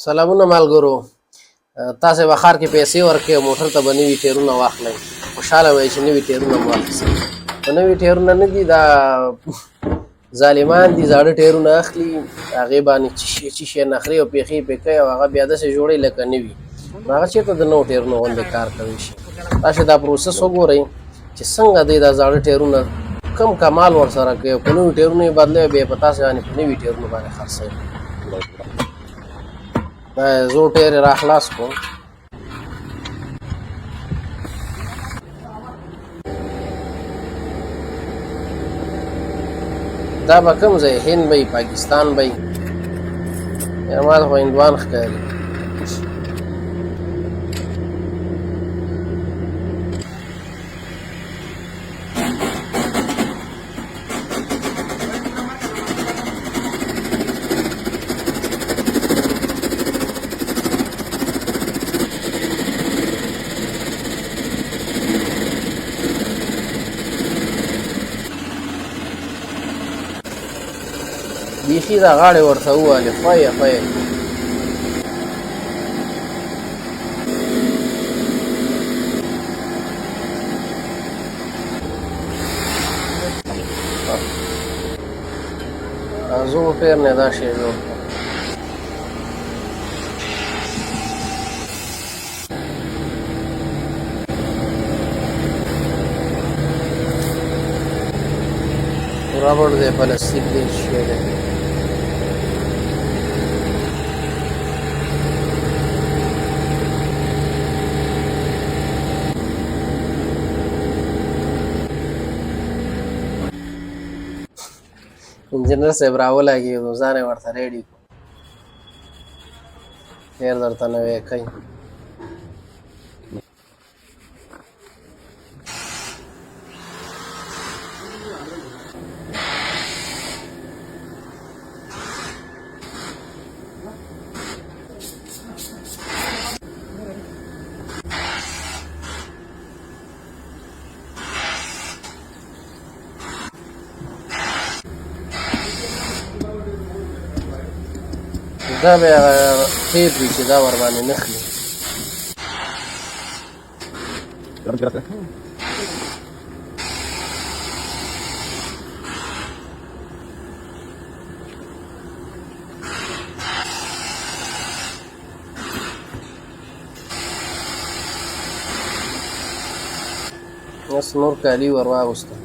سلامونه ملګرو. تاسې به ښار کې پیسې ورکړئ او موټر ته به نوي ټایرونه واخلئ. خوشحاله به یې چې نوي ټایرونه مو واخیستل. خو نوي ټایرونه نه دي، دا ظالمان دي، زاړه ټایرونه اخلي، هغې باندې څه شی نخرې او پیښې پرې کوي او هغه بیا داسې جوړوي لکه نوي. نو هغه چېرته د نوو ټایرونو غوندې کار کوي شي. تاسې دا پروسس وګورئ چې څنګه دی دا زاړه ټایرونه کم کمال ورسره کوي او په نوي ټایرونو یې بدلوي، بیا یې په تاسې باندې په نوي ټایرونو باندې خرڅوي. دا زوړ ټایر یې راخلاص کړو. دا به کوم ځای هند به وي، پاکستان به وي، یا ما ته خو هندوان ښکاري. بیخي دا غاړې ورته ووهلې خویه خویه. زوړ ټایر نه دا شی جوړ کړو. رابړ دی، پلاستیک دی، شی دی. انجینر صاحب راولګېد نو ځان یې ورته ریډي کړو، ټایر درته نوی کوي. دا به هغه ټیپ وي چې دا ورباندې نښلي. اوس نور کالي ور واغوستل.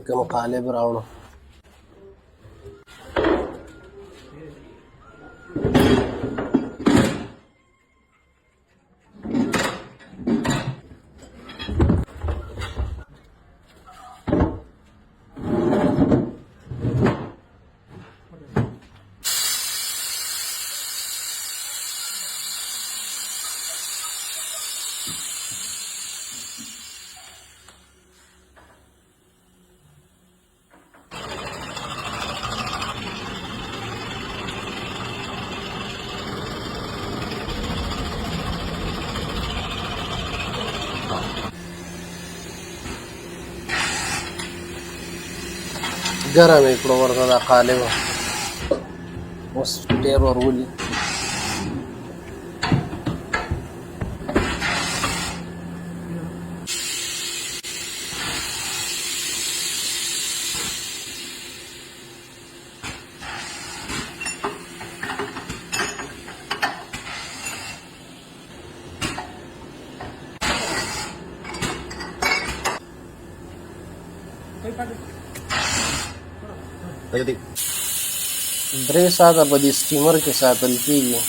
کوم قالب راوړو. ګرم یې کړو ورته دا قالب. اوس ټایر ور ولي. درې ساعته په دې سټیمر کې ساتل کېږي.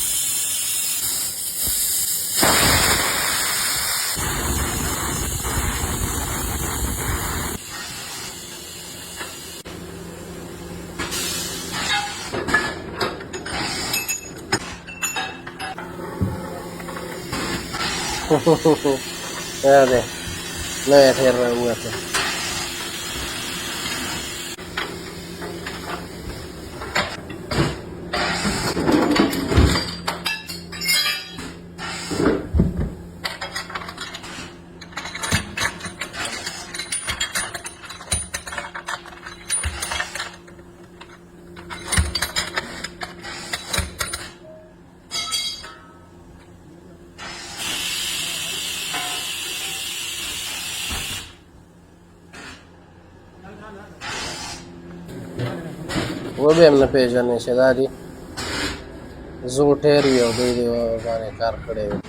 دا دی نوی ټایر راووته. وبه هم نه پېژنې چې دا دي زوړ ټایر وي او دوی دې باندې کار کړی وي.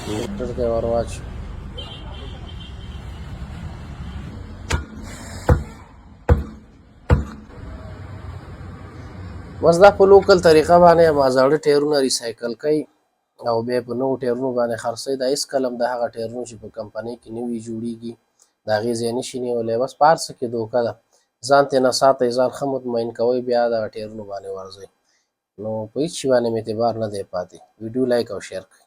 موټر ته ور واچوو. بس دا په لوکل طریقه باندې به زاړه ټایرونه ریسایکل کوي او بیا په نوو ټایرونو باندې خرڅوي. دا هېڅکله هم د هغه ټایرونو چې په کمپنۍ کې نوي جوړېږي د هغې ځای نشي نیولی. بس په هر څه کې دوکه ده. ځان ترې نه ساتئ، ځان ښه مطمئن کوئ، بیا دغه ټایرونو باندې ورځئ. نو په هېڅ شي باندې مې اعتبار نه دی پاتې. ویډیو لایک او شیر کړئ.